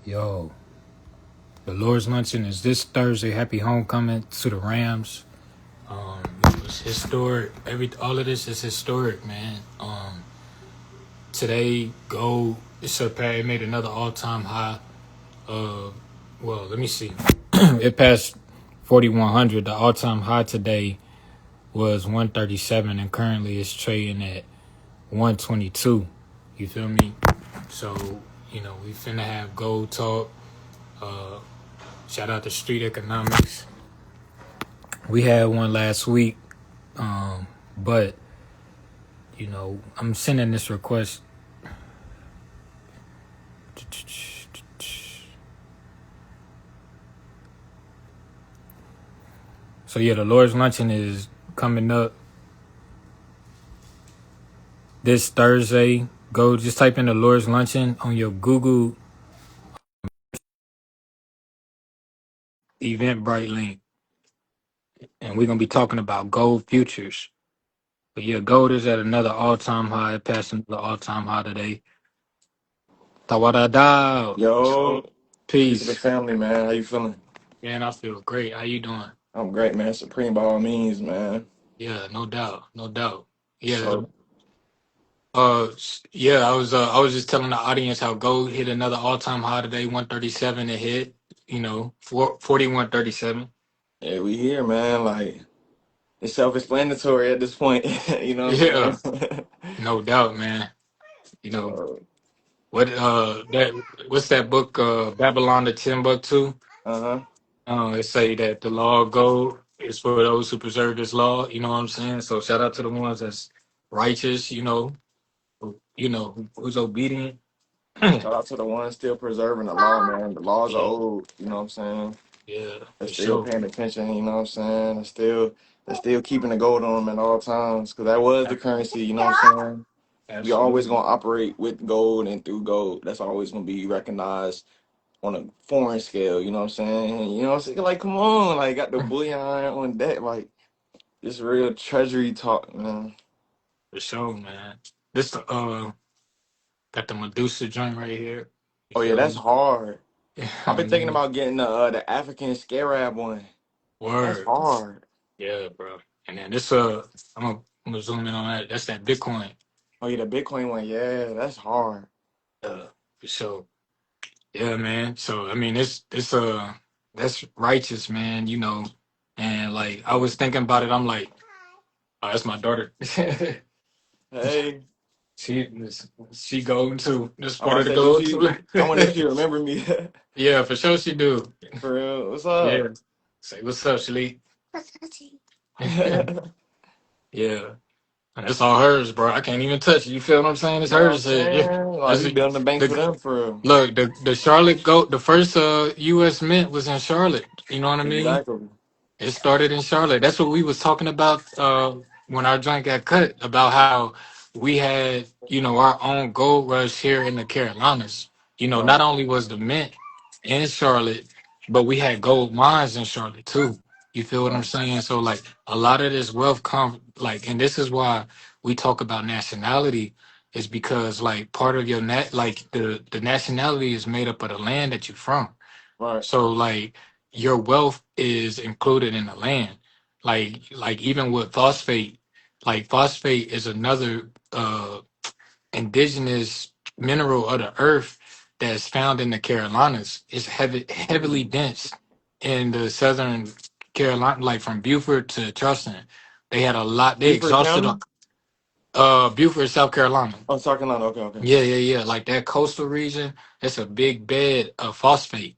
Yo, the Lord's Luncheon is this Thursday. Happy homecoming to the Rams. It's historic. All of this is historic, man. Today, gold it made another all-time high. Let me see. It passed 4,100. The all-time high today was 137, and currently it's trading at 122. You feel me? So we finna have gold talk. Shout out to Street Economics. We had one last week, but I'm sending this request. So yeah, the Lord's Luncheon is coming up this Thursday. Go just type in the Lord's Luncheon on your Google Eventbrite link, and we're gonna be talking about gold futures. But yeah, gold is at another all-time high. It passed another all-time high today. Tawadada. Yo, peace to the Peace. family, man. How you feeling? Man, I feel great. How you doing? I'm great, man. Supreme by all means, man. Yeah, no doubt. No doubt. Yeah. So, Yeah, I was just telling the audience how gold hit another all-time high today, 137 it hit, 4137. yeah, we here, man. Like, it's self-explanatory at this point. You know what Yeah, I'm saying? no doubt, man. You know, So, what's that book, Babylon the Timbuktu? uh-huh. It say that the law of gold is for those who preserve this law, you know what I'm saying? So shout out to the ones that's righteous, who's obedient. Shout out to the ones still preserving the law, man. The laws are Yeah, old, you know what I'm saying? yeah, They're for still sure. paying attention, you know what I'm saying? They're still keeping the gold on them at all times, because that was the currency, you know what I'm saying? We always Absolutely. gonna operate with gold and through gold. That's always gonna be recognized on a foreign scale, you know what I'm saying? You know what I'm saying? Like, come on, like, got the bullion on deck, like, this real treasury talk, man. For sure, man. This got the Medusa joint right here. You Oh yeah, feel that's me? hard. I've I been thinking mean, about getting the African scarab one. That's word. hard. Yeah, bro. And then this I'm gonna zoom in on that. That's that Bitcoin. Oh yeah, the Bitcoin one, yeah, that's hard. For sure. Yeah, man. So I mean, it's that's righteous, man. And like I was thinking about it. I'm like, oh, that's my daughter. Hey, she she golden too. This I'm part about of to the say, do gold she? too. I wonder if she remember me. Yeah, for sure she do. For real, what's Yeah. up? Say what's up, Shalik. You Yeah. And it's all hers, bro. I can't even touch it. You feel what I'm saying? It's know what I'm hers. Yeah. saying? Like, That's we building a bank for the them, for real. look. The Charlotte goat. The first U.S. Mint was in Charlotte. You know what I mean? Exactly. It started in Charlotte. That's what we was talking about when our joint got cut. About how we had our own gold rush here in the Carolinas. Right, Not only was the mint in Charlotte, but we had gold mines in Charlotte too. You feel what I'm right, saying? So like a lot of this wealth come like, and this is why we talk about nationality is because like part of your like the nationality is made up of the land that you're from. right. So like your wealth is included in the land. Like even with phosphate, like phosphate is another indigenous mineral of the earth that's found in the Carolinas. It's heavily dense in the southern Carolina, like from Beaufort to Charleston. They had a lot. They Beaufort exhausted County? Beaufort, South Carolina. Oh, South Carolina. Okay, okay. Yeah, yeah, yeah. Like that coastal region, it's a big bed of phosphate.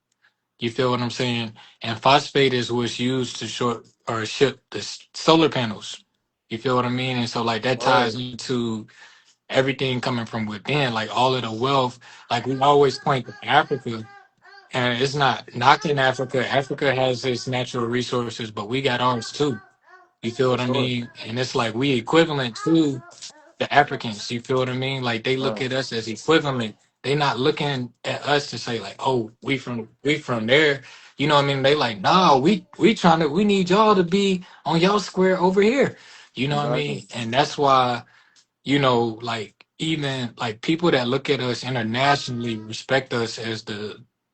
You feel what I'm saying? And phosphate is what's used to short or ship the solar panels. You feel what I mean? And so like that ties Word. into everything coming from within, like all of the wealth. Like we always point to Africa, and it's not knocking Africa. Africa has its natural resources, but we got ours too. You feel For what I sure. mean? And it's like we equivalent to the Africans. You feel what I mean? Like they look Right. at us as equivalent. They not looking at us to say like, oh, we from there. You know what I mean? They like, nah, we need y'all to be on y'all square over here. You know what I Exactly. mean? And that's why, like even like people that look at us internationally respect us as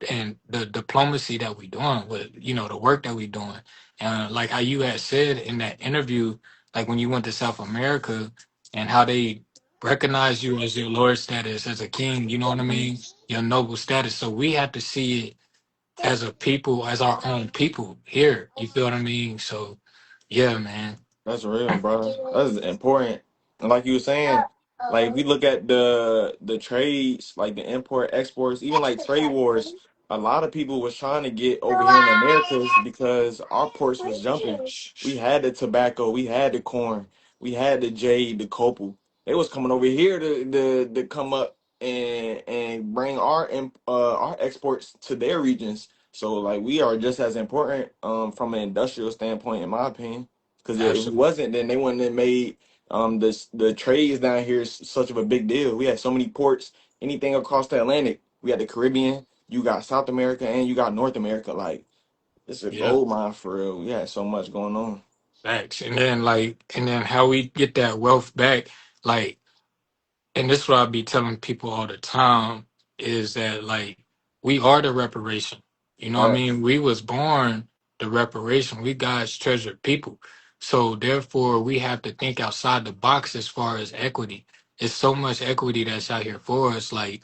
and the diplomacy that we doing with, the work that we doing. And like how you had said in that interview, like when you went to South America and how they recognize you as your lord status, as a king, you know what I mean? Your noble status. So we have to see it as a people, as our own people here. You feel what I mean? So yeah, man. That's real, bro. That's important. And like you were saying, like if we look at the trades, like the import exports, even like trade wars, a lot of people was trying to get over here in the Americas because our ports was jumping. We had the tobacco, we had the corn, we had the jade, the copal. They was coming over here to come up and bring our exports to their regions. So like we are just as important from an industrial standpoint, in my opinion. Because if it Absolutely. wasn't, then they wouldn't have made the trades down here such of a big deal. We had so many ports, anything across the Atlantic. We had the Caribbean, you got South America, and you got North America. Like it's a Yeah. gold mine for real. We had so much going on. Facts. And then how we get that wealth back, like, and this is what I be telling people all the time is that like we are the reparation. You know what I Right. mean? We was born the reparation. We God's treasured people. So therefore we have to think outside the box as far as equity. It's so much equity that's out here for us. Like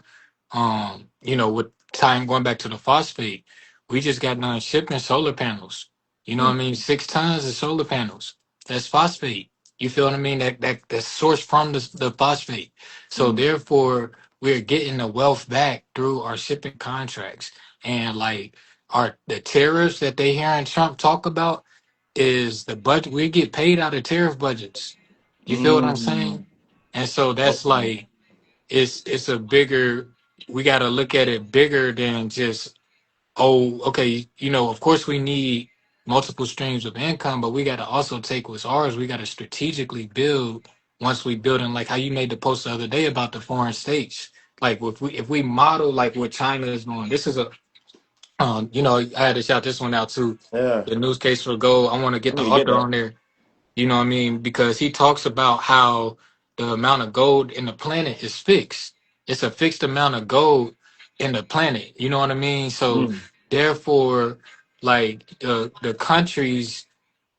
with time going back to the phosphate, we just got done shipping solar panels. You know what I Mm, mean? 6 tons of solar panels. That's phosphate. You feel what I mean? That's sourced from the phosphate. So mm, therefore, we're getting the wealth back through our shipping contracts. And like the tariffs that they hearing Trump talk about is the budget. We get paid out of tariff budgets. You feel what I'm saying? mm. And so that's Okay. like it's a bigger. We got to look at it bigger than just, oh, okay, of course we need multiple streams of income, but we got to also take what's ours. We got to strategically build once we build in, like how you made the post the other day about the foreign states. Like if we model like what China is doing, this is I had to shout this one out too. Yeah. The news case for gold. I want to I get the need to get author that. on there. You know what I mean? Because he talks about how the amount of gold in the planet is fixed. It's a fixed amount of gold in the planet. You know what I mean? So Mm. therefore, like the countries,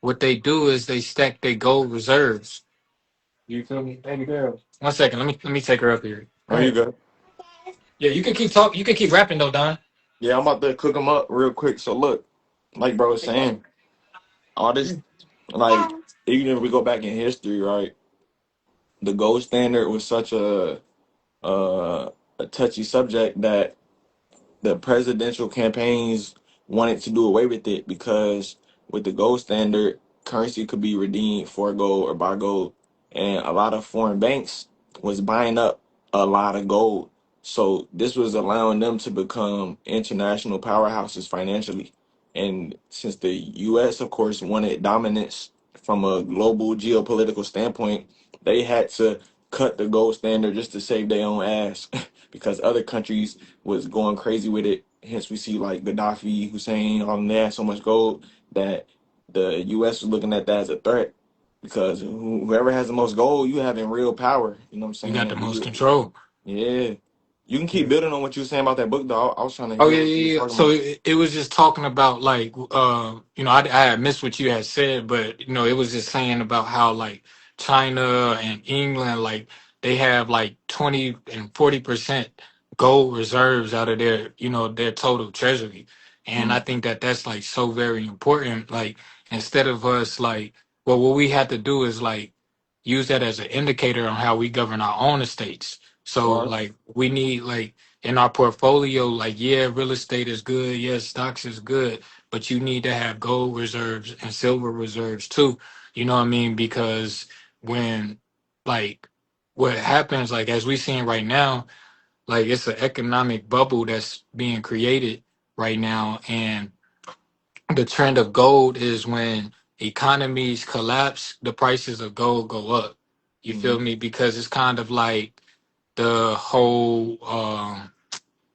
what they do is they stack their gold reserves. You feel me, baby girl? 1 second. Let me take her up here. Oh, Come you here. good? Yeah, you can keep talking. You can keep rapping though, Don. Yeah, I'm about to cook them up real quick. So look, like bro was saying, all this like even if we go back in history, right? The gold standard was such uh, a touchy subject that the presidential campaigns wanted to do away with it because with the gold standard, currency could be redeemed for gold or by gold, and a lot of foreign banks was buying up a lot of gold. So this was allowing them to become international powerhouses financially. And since the U.S., of course, wanted dominance from a global geopolitical standpoint, they had to cut the gold standard just to save their own ass because other countries was going crazy with it. Hence, we see like Gaddafi, Hussein, all of them. They had so much gold that the U.S. was looking at that as a threat because whoever has the most gold, you having real power. You know what You I'm got the saying? most control. Yeah. You can keep building on what you were saying about that book, though. I was trying to Oh hear yeah, what you was yeah, yeah. talking So about. it was just talking about like I had missed what you had said, but it was just saying about how like China and England like they have like 20 and 40% gold reserves out of their total treasury, and I Mm. think that that's like so very important. Like instead of us like, well, what we have to do is like use that as an indicator on how we govern our own estates. So Right. like we need like in our portfolio, like, yeah, real estate is good, yes, stocks is good, but you need to have gold reserves and silver reserves too. You know what I mean? Because when like what happens, like as we seeing right now, like it's an economic bubble that's being created right now, and the trend of gold is when economies collapse, the prices of gold go up. You Mm-hmm. feel me? Because it's kind of like the whole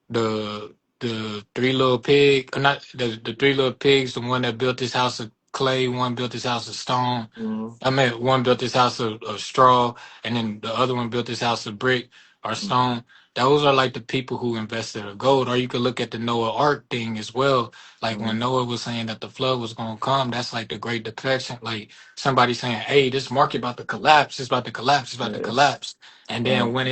the three little pig, or not the three little pigs, the one that built this house of clay, one built this house of stone. Mm-hmm. I mean, one built this house of straw, and then the other one built this house of brick or stone. those are like the people who invested in gold. Or you could look at the Noah Ark thing as well. Like when Mm, Noah was saying that the flood was gonna come, that's like the Great Depression. Like somebody saying, "Hey, this market about to collapse. It's about to collapse. It's about to yeah, collapse." And then right, when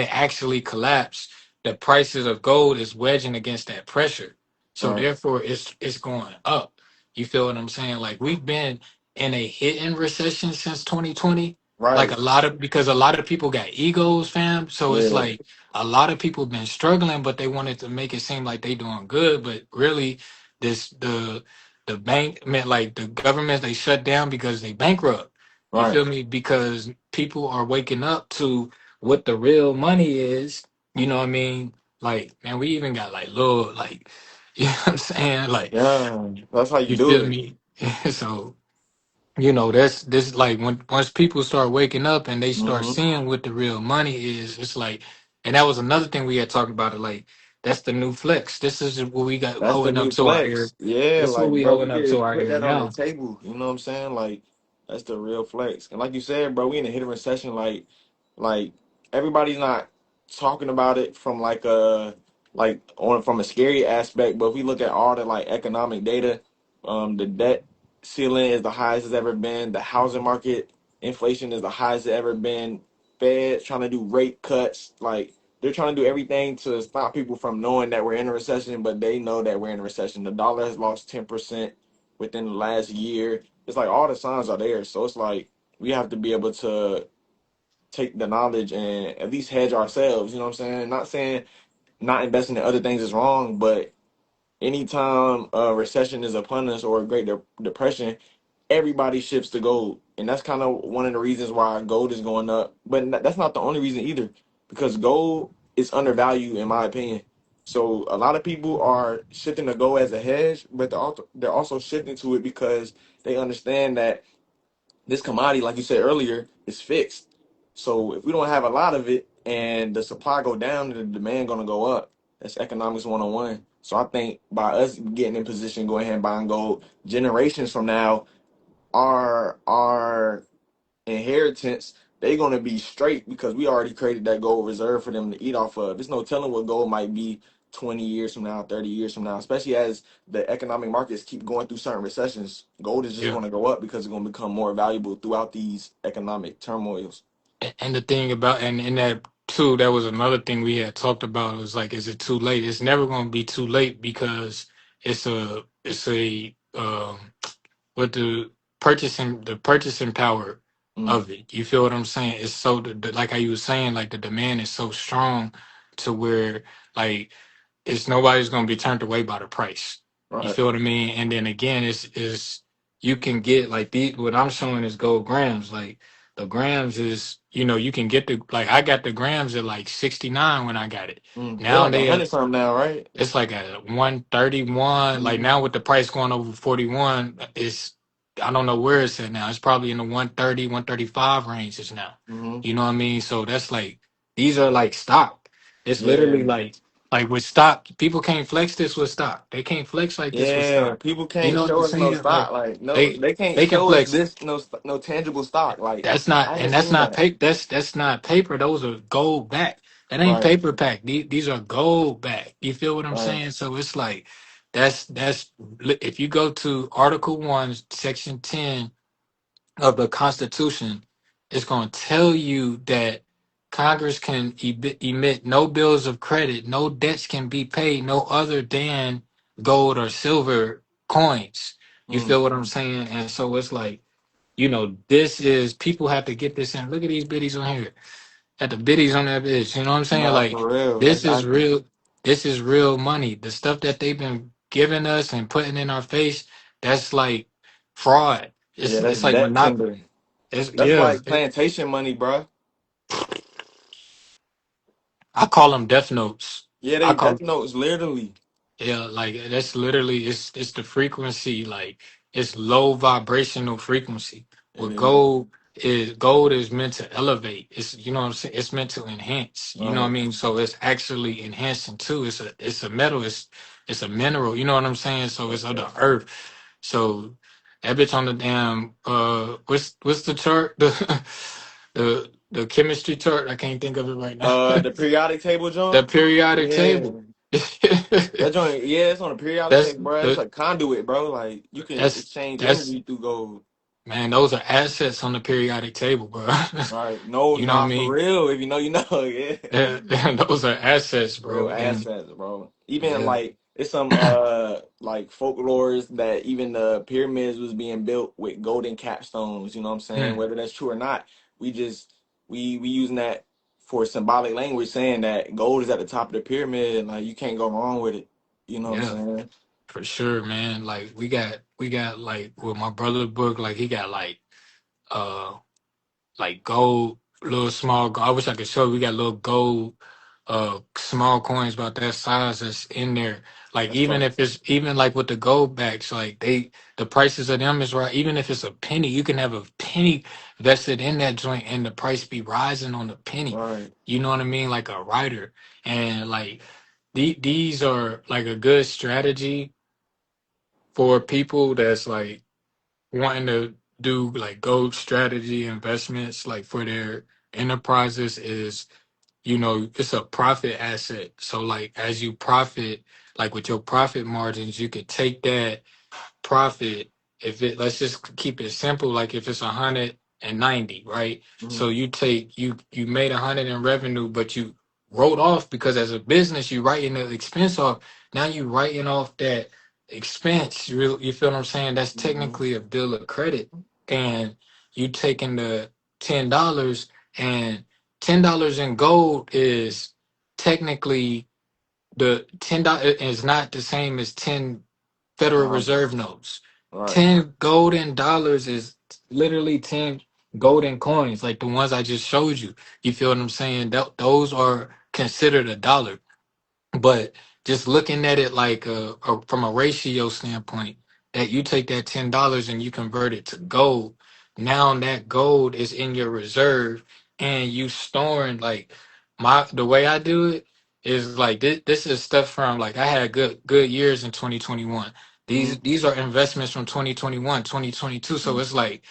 it actually collapsed, the prices of gold is wedging against that pressure. So right, therefore, it's going up. You feel what I'm saying? Like we've been in a hidden recession since 2020, like right. because a lot of people got egos, fam. So it's Yeah, like a lot of people been struggling, but they wanted to make it seem like they doing good. But really, this the bank meant like the government they shut down because they bankrupt. You right. feel me? Because people are waking up to what the real money is. You know what I mean? Like, man, we even got like little like you know what I'm saying? Like, Yeah, that's how you you do feel it. me? So that's this like when once people start waking up and they start Hmm. seeing what the real money is, it's like, and that was another thing we had talked about it. Like that's the new flex. This is what we got That's the holding up new to our ear. flex. Yeah, This is what like we bro, we holding up to could our put ear that on the now. table. You know what I'm saying? Like that's the real flex. And like you said, bro, we in a hidden recession. Like everybody's not talking about it from like a like on from a scary aspect. But if we look at all the like economic data, the debt ceiling is the highest it's ever been. The housing market inflation is the highest it's ever been. Fed trying to do rate cuts, like they're trying to do everything to stop people from knowing that we're in a recession, but they know that we're in a recession. The dollar has lost 10% within the last year. It's like all the signs are there. So it's like we have to be able to take the knowledge and at least hedge ourselves. You know what I'm saying? Not saying not investing in other things is wrong, but anytime a recession is upon us or a great depression, everybody shifts to gold, and that's kind of one of the reasons why gold is going up. But that's not the only reason either, because gold is undervalued in my opinion. So a lot of people are shifting to gold as a hedge, but they're also shifting to it because they understand that this commodity, like you said earlier, is fixed. So if we don't have a lot of it and the supply go down, the demand gonna go up. That's economics 101. So I think by us getting in position, go ahead and buying gold, generations from now, our inheritance, they gonna be straight because we already created that gold reserve for them to eat off of. There's no telling what gold might be 20 years from now, 30 years from now, especially as the economic markets keep going through certain recessions. Gold is just Yeah. gonna go up because it's gonna become more valuable throughout these economic turmoils. And the thing about and that too, that was another thing we had talked about. Was like, is it too late? It's never going to be too late because it's a with the purchasing power Mm, of it. You feel what I'm saying? It's so like how you were saying, like the demand is so strong to where like it's nobody's gonna be turned away by the price. You right. feel what I mean? And then again, it's you can get like what I'm showing is gold grams. Like the grams is you can get the like I got the grams at like 69 when I got it. They're Now like a they hundred something now, right? it's like at 131. Like Mhm. now with the price going over 41, it's I don't know where it's at now. It's probably in the 130, 135 ranges now. Mhm. You know what I mean? So that's like these are like stock. It's Yeah. literally like with stock, people can't flex this with stock. They can't flex like this with Yeah. stock. People You can't know what I'm show us no saying? Like stock. Like no, they they can't they can show us flex. this no tangible stock. Like That's I not haven't and that's seen not that. paper. That's not paper. Those are gold back. That ain't Right. paper pack. These are gold back. You feel what I'm Right. saying? So it's like that's if you go to Article 1, Section 10 of the Constitution, it's going to tell you that Congress can emit no bills of credit, no debts can be paid, no other than gold or silver coins. You Mm. feel what I'm saying? And so it's like this is people have to get this in. Look at these biddies on here. At the biddies on that bitch. You know what I'm saying? Nah, Like for real. this That's is accurate. real. This is real money. The stuff that they've been giving us and putting in our face, that's like fraud. It's Yeah, that's it's like debt monopoly. tender. It's That's yeah. like plantation money, bruh. I call them death notes. Yeah, I they call death notes literally. Yeah, like that's literally it's the frequency, like it's low vibrational frequency. It What is. gold is meant to elevate. It's what I'm saying, it's meant to enhance. You know what I Right. mean? So it's actually enhancing too. It's a metal, it's a mineral, you know what I'm saying? So it's of Okay. the earth. So that bitch on the damn what's the chart? The the chemistry chart. I can't think of it right now. The periodic table The joint. periodic Yeah. table. That joint, yeah, it's on a periodic that's table, bro. It's the a conduit, bro. Like you can exchange that's energy through gold. man. Those are assets on the periodic table, bro. Right. No, You know what I nah, for mean? real. If you know, you know. Yeah. Those are assets, Real bro. And assets, bro. Even yeah, like it's some like folklores that even the pyramids was being built with golden capstones, you know what I'm saying? Mm, Whether that's true or not, we just we using that for symbolic language saying that gold is at the top of the pyramid and like you can't go wrong with it. You know what I'm yeah, saying? for sure, man. Like we got like with my brother's book, like he got uh like gold, little small. I wish I could show you. We got little gold, small coins about that size that's in there. Like That's even tough. if it's even like with the gold backs, like the prices of them is right. Even if it's a penny, you can have a penny vested in that joint, and the price be rising on the penny. Right. You know what I mean? Like a rider, and like these are like a good strategy for people that's like wanting to do like gold strategy investments like for their enterprises is it's a profit asset, so like as you profit, like with your profit margins, you could take that profit. If it, let's just keep it simple, like if it's 190, right? Hmm. So you made 100 in revenue, but you wrote off, because as a business you writing the expense off. Now you writing off that expense. You feel what I'm saying? That's Hmm. technically a bill of credit. And you taking the $10, and $10 in gold is technically, the $10 is not the same as 10 Federal Right. Reserve notes. Right. 10 golden dollars is literally 10 golden coins, like the ones I just showed you. You feel what I'm saying? Those are considered a dollar. But just looking at it like from a ratio standpoint, that you take that $10 and you convert it to gold. Now that gold is in your reserve, and you storing, like, the way I do it is like this is stuff from, like, I had good years in 2021. Hmm. These are investments from 2021, 2022. So it's like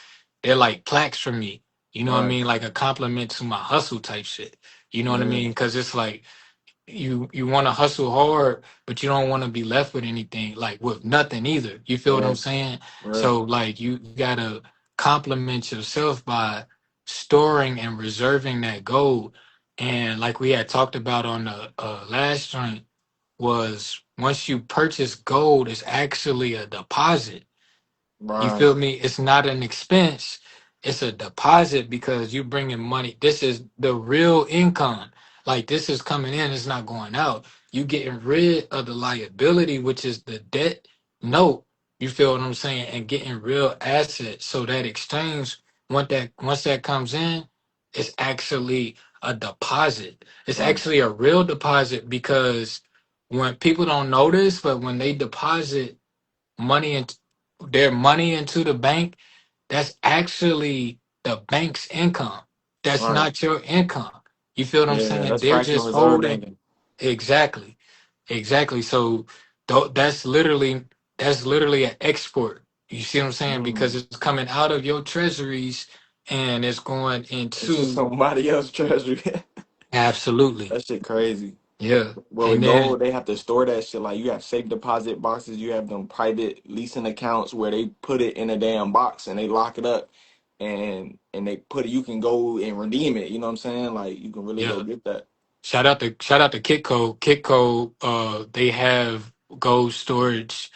they're like plaques for me. You know what I Right. mean? Like a compliment to my hustle type shit. You know what I Yeah. mean? Because it's like you want to hustle hard, but you don't want to be left with anything, like with nothing either. You feel what Yeah. I'm saying? Real. So like you gotta compliment yourself by storing and reserving that gold. And like we had talked about on the last joint, was once you purchase gold, it's actually a deposit. You Right. feel me? It's not an expense. It's a deposit, because you bringing money. This is the real income. Like, this is coming in. It's not going out. You getting rid of the liability, which is the debt note. You feel what I'm saying? And getting real assets. So that exchange, once that comes in, it's actually a deposit. It's Right. actually a real deposit, because when people don't notice, but when they deposit money and their money into the bank, that's actually the bank's income. That's Right. not your income. You feel what I'm Yeah. saying? That's They're fractional just reserve holding. banking. Exactly. Exactly. So that's literally an export. You see what I'm saying? Because Mm. it's coming out of your treasuries, and it's going It's into. somebody else's treasury. Absolutely. That shit crazy. Yeah. Well, And with then gold, they have to store that shit. Like you have safe deposit boxes, you have them private leasing accounts where they put it in a damn box and they lock it up, and they put it. You can go and redeem it. You know what I'm saying? Like you can really go yeah. get that. Shout out to Kitco. Kitco, they have gold storage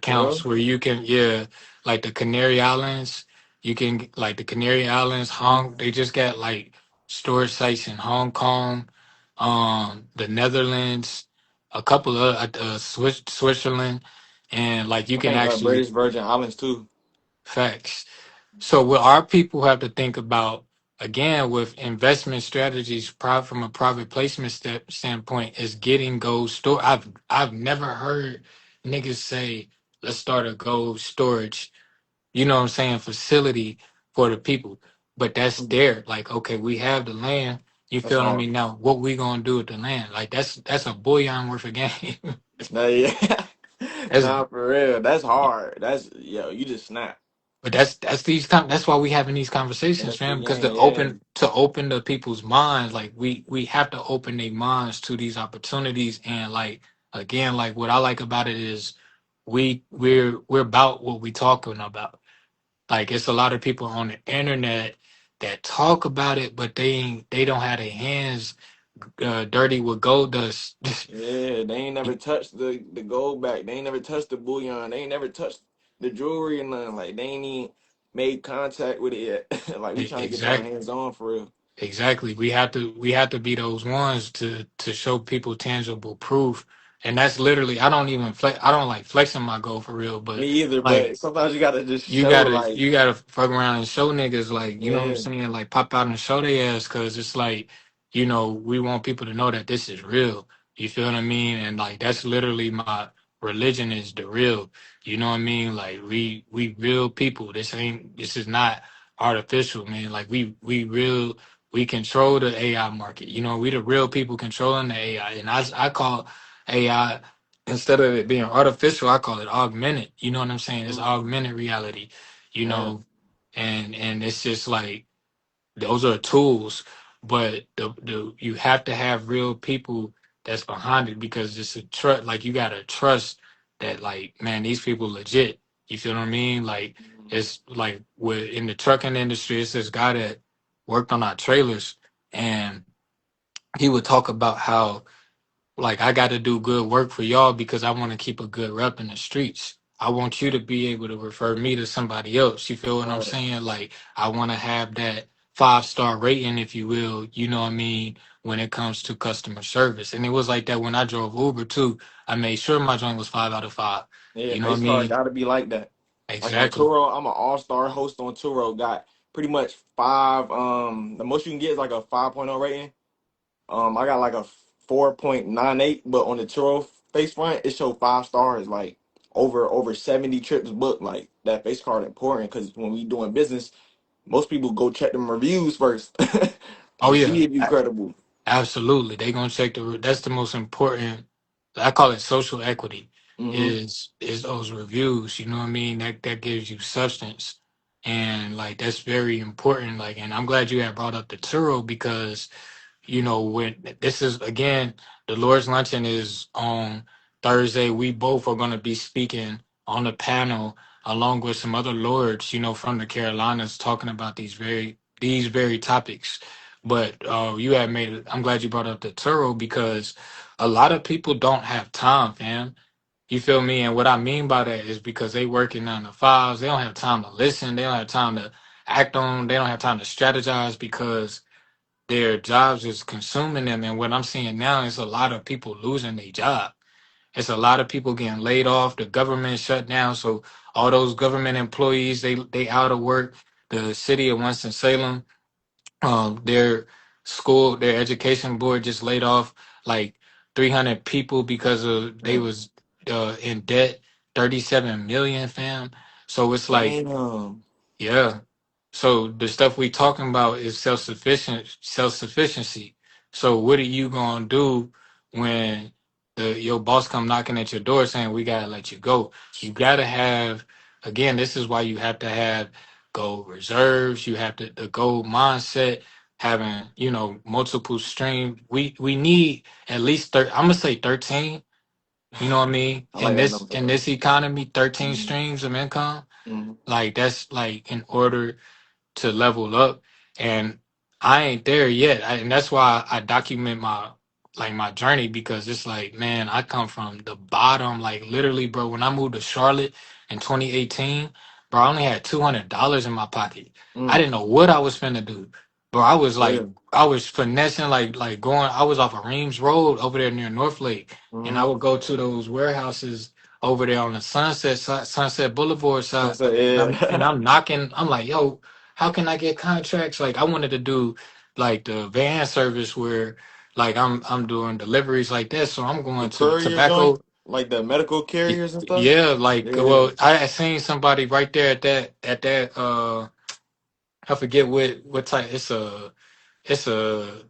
For accounts real? where you can, yeah, like the Canary Islands. You can, like the Canary Islands, they just got like storage sites in Hong Kong, the Netherlands, a couple of Switzerland, and like you I can think actually. British Virgin Islands too. Facts. So what our people have to think about, again, with investment strategies, from a private placement standpoint, is getting gold store. I've never heard niggas say, let's start a gold storage, facility for the people. But that's Mm. there. Like, okay, we have the land. You That's feel what I hard. mean? Now, what we gonna do with the land? Like, that's a bullion worth of game. Nah, yeah. That's Nah, for real. That's hard. That's yo. You just snap. But that's why we having these conversations, That's the fam. Because game. to open the people's minds, like we have to open their minds to these opportunities. And like again, like what I like about it is we're about what we talking about. Like it's a lot of people on the internet that talk about it, but they don't have their hands dirty with gold dust. Yeah, they ain't never touched the gold back. They ain't never touched the bullion. They ain't never touched the jewelry and nothing. Like they ain't even made contact with it yet. Like we trying to get y'all Exactly. hands on for real. Exactly. We have to be those ones to show people tangible proof. And that's literally I don't like flexing my goal for real, Me but either, like but sometimes you gotta just you show gotta like, you gotta fuck around and show niggas like you know what I'm yeah, saying, like pop out and show their ass because it's like, we want people to know that this is real. You feel what I mean? And like that's literally my religion is the real. You know what I mean? Like we real people. This is not artificial, man. Like we real we control the AI market. We the real people controlling the AI. And I call AI, instead of it being artificial, I call it augmented. You know what I'm saying? It's mm, augmented reality, you yeah, know, and it's just like those are tools, but the you have to have real people that's behind it because it's a trust. Like you gotta trust that, like, man, these people legit. You feel what I mean? Like it's like with in the trucking industry, it's this guy that worked on our trailers, and he would talk about how like I got to do good work for y'all because I want to keep a good rep in the streets. I want you to be able to refer me to somebody else. You feel what I'm right, saying? Like I want to have that 5-star rating, if you will. You know what I mean? When it comes to customer service, and it was like that when I drove Uber too. I made sure my joint was 5 out of 5. yeah. You know what I Face card mean? gotta be like that. Like on Exactly. Turo, I'm an all-star host on Turo. Got pretty much five. The most you can get is like a 5.0 rating. I got like a 4.98, but on the Turo face front, it showed 5 stars, like over 70 trips booked. Like that face card important because when we doing business, most people go check them reviews first Oh to yeah. see if you credible. Absolutely. They gonna check that's the most important. I call it social equity Hmm. is those reviews. You know what I mean? That gives you substance. And like that's very important. Like, and I'm glad you had brought up the Turo because when this is again, the Lord's Luncheon is on Thursday. We both are going to be speaking on the panel along with some other lords, from the Carolinas, talking about these very topics. But you had made it. I'm glad you brought up the Turo because a lot of people don't have time, fam. You feel me? And what I mean by that is because they working on the files. They don't have time to listen. They don't have time to act on. They don't have time to strategize because their jobs is consuming them. And what I'm seeing now is a lot of people losing their job. It's a lot of people getting laid off. The government shut down, so all those government employees they out of work. The city of Winston-Salem, their education board just laid off like 300 people because of they was in debt, 37 million, fam. So it's like, Damn. yeah. So the stuff we talking about is self sufficiency. So what are you gonna do when your boss come knocking at your door saying we gotta let you go? You gotta have, again, this is why you have to have gold reserves. You have the gold mindset, having multiple streams. We need at least I'm gonna say 13. You know what I mean? I In like that this number. in this economy, 13 Hmm. streams of income. Hmm. Like that's like in order to level up, and I ain't there yet. And that's why I document my journey because it's like, man, I come from the bottom. Like literally, bro, when I moved to Charlotte in 2018, bro, I only had $200 in my pocket. I Mm. didn't know what I was finna do, bro. Yeah. I was finessing, like going. I was off of Reams Road over there near North Lake, and I Hmm. would go to those warehouses over there on the Sunset Boulevard side. So And yeah. I'm knocking. I'm like, yo, how can I get contracts? Like I wanted to do like the van service where like I'm doing deliveries like that. So I'm The going to the courier joint, tobacco. like the medical carriers and stuff. Yeah, like Yeah. well, I had seen somebody right there at that I forget what type it's a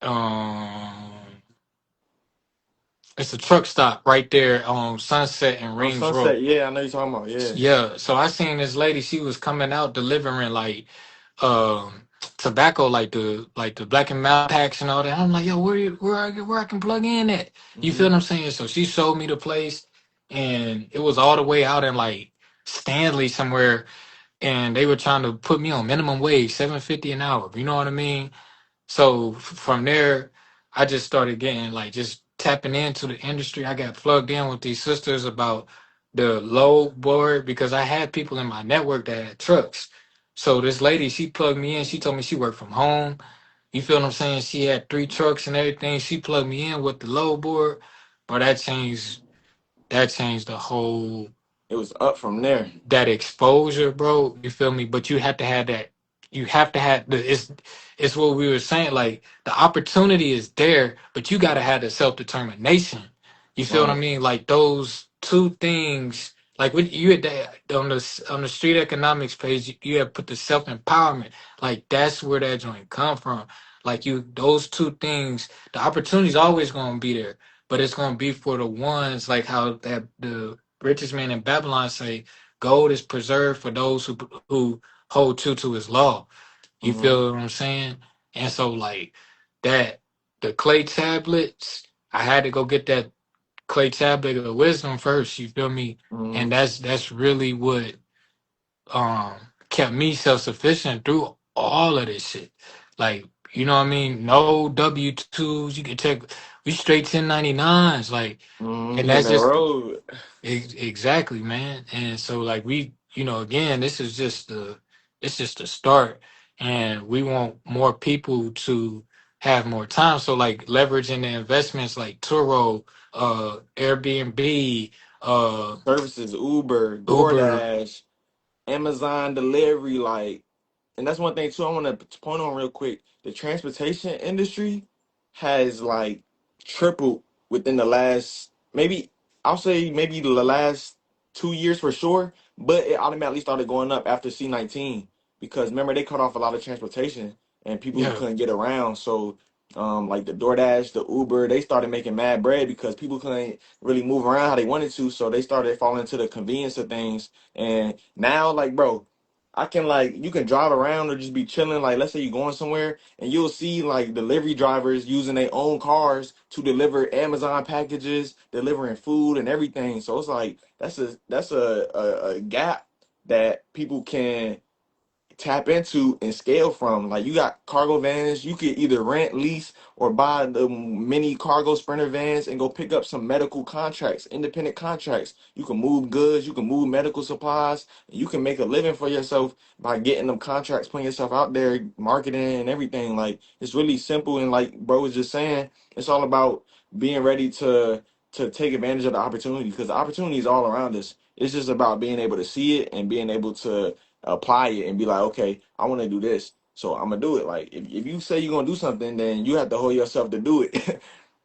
um It's a truck stop right there on Sunset and On Rings Road. Sunset, yeah, I know you're talking about. Yeah. Yeah, so I seen this lady. She was coming out delivering like tobacco, like the black and mild packs and all that. I'm like, yo, where I can plug in at? You feel Hmm. what I'm saying? So she showed me the place, and it was all the way out in like Stanley somewhere, and they were trying to put me on minimum wage, 750 an hour. You know what I mean? So from there, I just started getting like just tapping into the industry. I got plugged in with these sisters about the load board because I had people in my network that had trucks. So this lady, she plugged me in. She told me she worked from home. You feel what I'm saying? She had 3 trucks and everything. She plugged me in with the load board, but that changed the whole It was up from there. that exposure, bro. You feel me? But you have to have that. You have to have the. It's what we were saying. Like the opportunity is there, but you got to have the self determination. You feel what I Right. mean? Like those two things. Like what you had that on the street economics page, you have put the self empowerment. Like that's where that joint come from. Like you, those two things. The opportunity is always going to be there, but it's going to be for the ones like how that the richest man in Babylon say, gold is preserved for those who hold true to his law. You Hmm. feel what I'm saying? And so like that the clay tablets, I had to go get that clay tablet of wisdom first, you feel me? Hmm. And that's really what um kept me self sufficient through all of this shit. Like, you know what I mean? No W-2s, you can take we straight 1099s, like, Hmm. and Hitting that's that just road. exactly, man. And so like we, again, this is just the start, and we want more people to have more time. So like leveraging the investments like Turo, Airbnb, Services, Uber, Uber. DoorDash, Amazon delivery, like, and that's one thing too. I want to point on real quick. The transportation industry has like tripled within the last maybe I'll say maybe the last 2 years for sure. But it automatically started going up after C-19 because remember they cut off a lot of transportation and people Yeah, couldn't get around. So like the DoorDash, the Uber, they started making mad bread because people couldn't really move around how they wanted to. So they started falling into the convenience of things. And now, like, bro, I can like you can drive around or just be chilling. Like, let's say you're going somewhere and you'll see like delivery drivers using their own cars to deliver Amazon packages, delivering food and everything. So it's like that's a gap that people can tap into and scale from. Like you got cargo vans, you could either rent, lease, or buy the mini cargo sprinter vans and go pick up some medical contracts, independent contracts. You can move goods, you can move medical supplies, and you can make a living for yourself by getting them contracts, putting yourself out there, marketing and everything. Like it's really simple and like bro was just saying, it's all about being ready to take advantage of the opportunity because the opportunity is all around us. It's just about being able to see it and being able to apply it and be like, okay, I want to do this, so I'm gonna do it. Like if you say you're gonna do something, then you have to hold yourself to do it.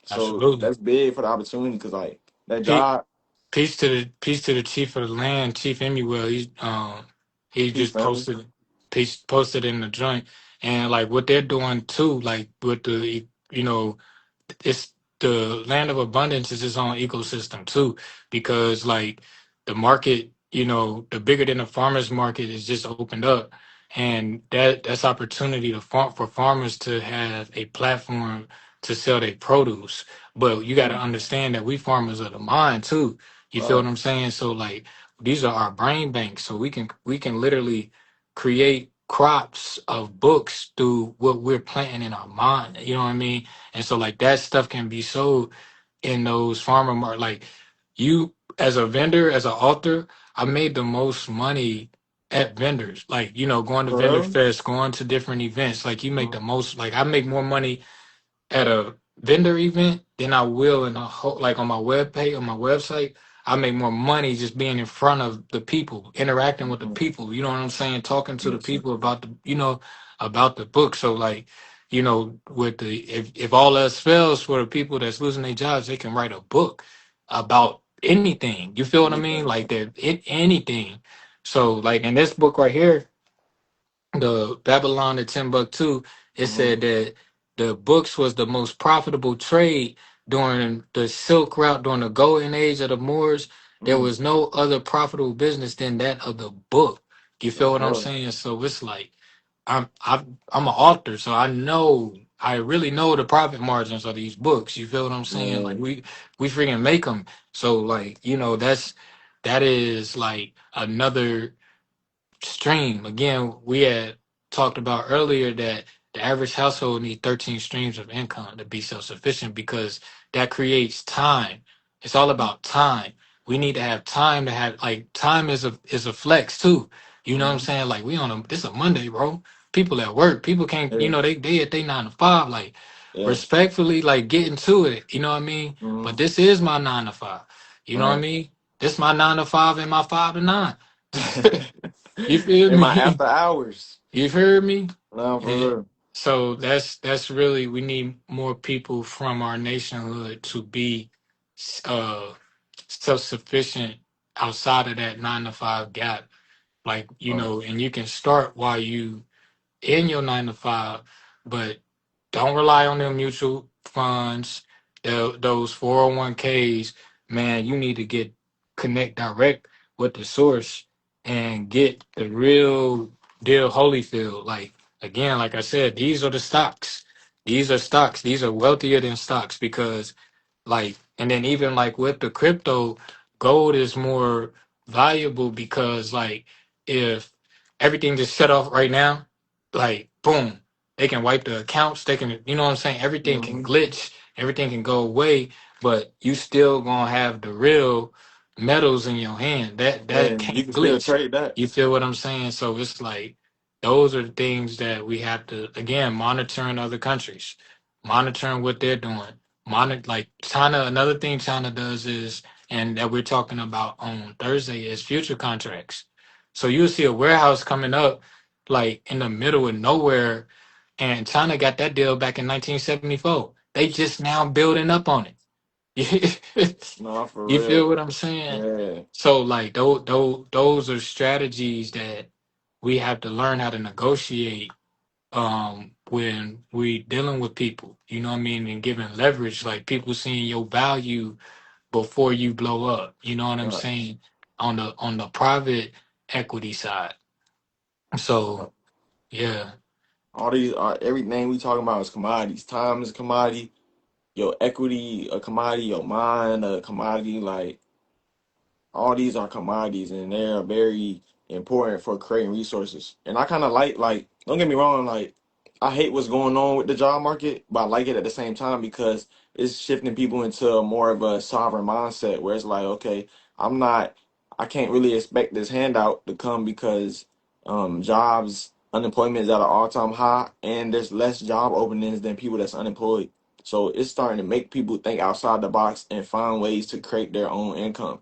So absolutely. that's big for the opportunity because like that Pe- job, Peace to the chief of the land, Chief Emuel. He peace, just family. posted in the joint, and like what they're doing too, like with the it's the land of abundance is its own ecosystem too, because like the market, the bigger than the farmers market is just opened up, and that's opportunity to for farmers to have a platform to sell their produce. But you got to Mm, understand that we farmers are the mind too. You feel what right. I'm saying? So like these are our brain banks, so we can literally create crops of books through what we're planting in our mind. You know what I mean? And so like that stuff can be sold in those farmer market. Like you as a vendor, as an author, I made the most money at vendors. Like, going to For vendor real? fest, going to different events. Like you make Mhm. the most, like I make more money at a vendor event than I will in a whole, like on my web page, on my website. I make more money just being in front of the people, interacting with the Mhm. people. You know what I'm saying? Talking to the Makes sense. people about about the book. So like, with the if all else fails for the people that's losing their jobs, they can write a book about anything. You feel what I mean? Anything. Like that, anything. So like in this book right here, the Babylon and Timbuktu, it Hmm. said that the books was the most profitable trade during the Silk Route, during the golden age of the Moors, there Mm. was no other profitable business than that of the book. You feel That's what I'm hard. saying? So it's like I'm an author, so I really know the profit margins of these books. You feel what I'm saying? Like Man. we freaking make them. So like that is like another stream. Again, we had talked about earlier that the average household need 13 streams of income to be self-sufficient because that creates time. It's all about time. We need to have time to have like time is a flex too. You know what I'm Mm-hmm. saying? Like we on a this a Monday, bro. People at work, people can't, Yeah. they at they 9 to 5. Like Yeah. respectfully, like getting to it. You know what I mean? Mm-hmm. But this is my 9 to 5. You know what I Right. mean? This my 9 to 5 and my 5 to 9. You feel In my me? after hours. You heard me? No, for And real. so that's really we need more people from our nationhood to be uh self sufficient outside of that 9 to 5 gap. Like, Right. and you can start while you in your 9 to 5, but don't rely on them mutual funds, those 401ks. Man, you need to connect direct with the source and get the real deal Holyfield. Like again, like I said, these are the stocks. These are stocks. These are wealthier than stocks because like, and then even like with the crypto, gold is more valuable because like if everything just shut off right now, like boom, they can wipe the accounts. They can, you know what I'm saying? Everything can Mm-hmm. glitch, everything can go away, but you still gonna have the real metals in your hand. That And you can't can still glitch. trade that. You feel what I'm saying? So it's like those are the things that we have to again monitoring other countries, monitoring what they're doing. Like China, another thing China does is, and that we're talking about on Thursday, is future contracts. So you'll see a warehouse coming up like in the middle of nowhere, and China got that deal back in 1974. They just now building up on it. No, for You feel real. what I'm saying? Yeah. So like those are strategies that we have to learn how to negotiate when we dealing with people, you know what I mean, and giving leverage, like people seeing your value before you blow up, you know what I'm Right. saying, on the private equity side. So yeah. All these are everything we talking about is commodities. Time is a commodity. Your equity a commodity. Your mind a commodity. Like all these are commodities and they're very important for creating resources. And I kind of like don't get me wrong, like I hate what's going on with the job market, but I like it at the same time because it's shifting people into more of a sovereign mindset where it's like, okay, I'm not I can't really expect this handout to come because jobs unemployment is at an all-time high and there's less job openings than people that's unemployed. So it's starting to make people think outside the box and find ways to create their own income.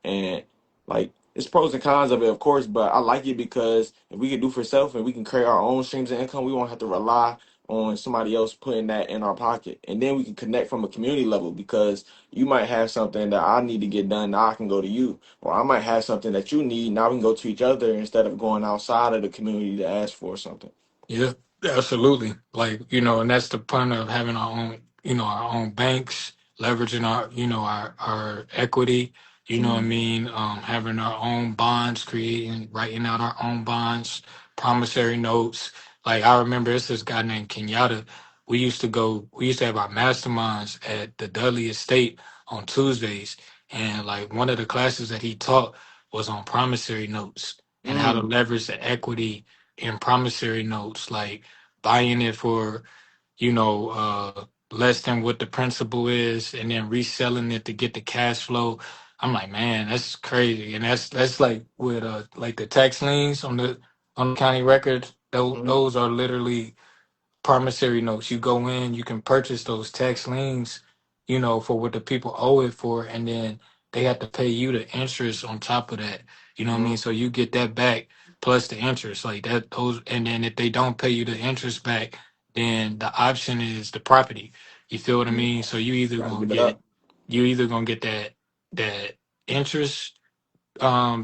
And like it's pros and cons of it, of course, but I like it because if we can do for self and we can create our own streams of income, we won't have to rely on somebody else putting that in our pocket. And then we can connect from a community level because you might have something that I need to get done, now I can go to you. Or I might have something that you need, now we can go to each other instead of going outside of the community to ask for something. Yeah, absolutely. Like, and that's the point of having our own, our own banks, leveraging our, our equity, you know what I Mm-hmm. mean? Having our own bonds, writing out our own bonds, promissory notes. Like I remember this guy named Kenyatta. We used to have our masterminds at the Dudley Estate on Tuesdays. And like one of the classes that he taught was on promissory notes and how to Mm, leverage the equity in promissory notes, like buying it for, less than what the principal is and then reselling it to get the cash flow. I'm like, man, that's crazy. And that's like with like the tax liens on the county records, mm, those are literally promissory notes. You go in, you can purchase those tax liens, for what the people owe it for, and then they have to pay you the interest on top of that. You know what I mean? mm, So you get that back plus the interest, like that. And then if they don't pay you the interest back, then the option is the property. You feel what I mm. mean? So Gotta give it up. you either gonna get that interest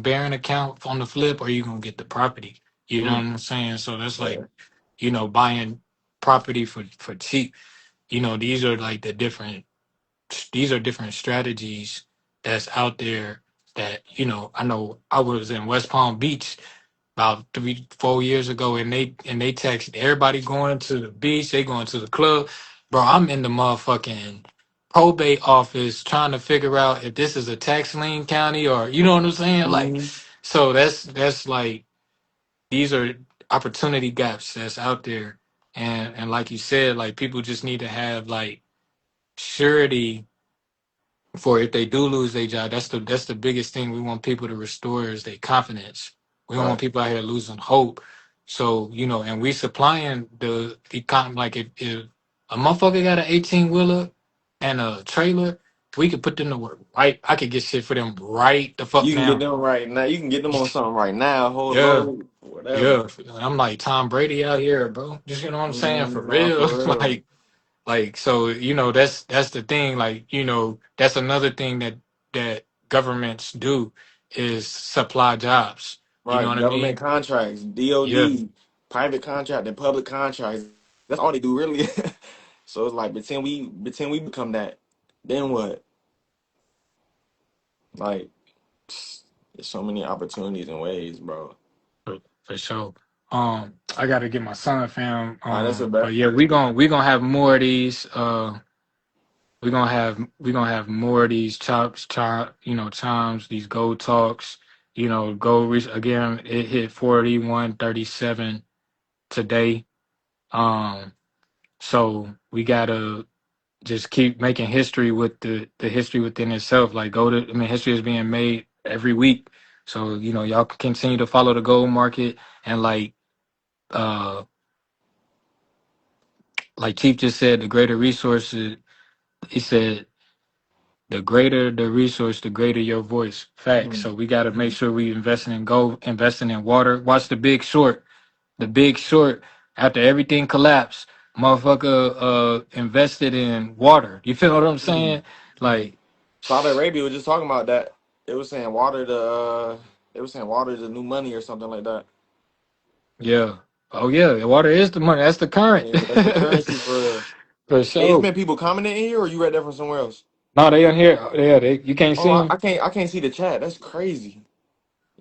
bearing account on the flip, or you gonna get the property. You know what Mm, I'm saying? So that's like, yeah. buying property for cheap. These are like the different these are different strategies that's out there that, I know I was in West Palm Beach about 3, 4 years ago, and they text everybody going to the beach, they going to the club. Bro, I'm in the motherfucking probate office trying to figure out if this is a tax lien county, or you know what I'm saying? Like, Mhm. so that's like, these are opportunity gaps that's out there. And like you said, like, people just need to have like surety for if they do lose their job. That's the biggest thing we want people to restore is their confidence. We don't want Right. people out here losing hope. So, and we supplying the econ, like, if a motherfucker got an 18 wheeler and a trailer, we could put them to work. Right, I could get shit for them right the fuck You can get now. them right now. You can get them on something right now. Whole Yeah, load, whatever. yeah. I'm like Tom Brady out here, bro. Just, you know what I'm saying, for Nah, real. for real. Like, so, that's the thing. Like, that's another thing that governments do is supply jobs. You know Right. what I Government mean? contracts, Yeah. DOD, private contract, and public contracts. That's all they do, really. So it's like pretend we become that. Then what? Like, there's so many opportunities and ways, bro. For sure. I gotta get my son, fam. All right, that's a But bet. yeah, we gonna have more of these. We gonna have more of these chimes, these gold talks. Gold again. It hit 41.37 today. Um, so we gotta just keep making history with the history within itself. Like, history is being made every week. So, y'all can continue to follow the gold market, and uh like Chief just said, the greater resources. He said, the greater the resource, the greater your voice. Facts. Mhm. So we got to make sure we investing in gold, investing in water. Watch The Big Short. The Big Short. After everything collapsed, motherfucker invested in water. You feel what I'm Mhm. saying? Like, Saudi Arabia was just talking about that. It was saying water the new money or something like that. yeah. Oh yeah, water is the money. That's the current. Yeah, that's the currency for real. For Hey, it's sure. been people commenting in here, or you read that from somewhere else? No, they on here. Yeah, you can't Oh, see I, them. I can't. I can't see the chat. That's crazy.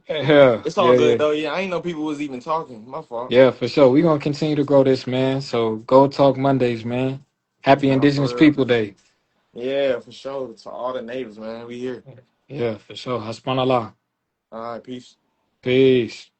Yeah, It's all yeah, good yeah. though. Yeah, I ain't know people was even talking. My fault. Yeah, for sure. We're gonna continue to grow this, man. So go talk Mondays, man. Happy Nah, Indigenous for real. People Day. Yeah, for sure. To all the natives, man. We here. Yeah, for sure. Haspanallah. All right, peace. Peace.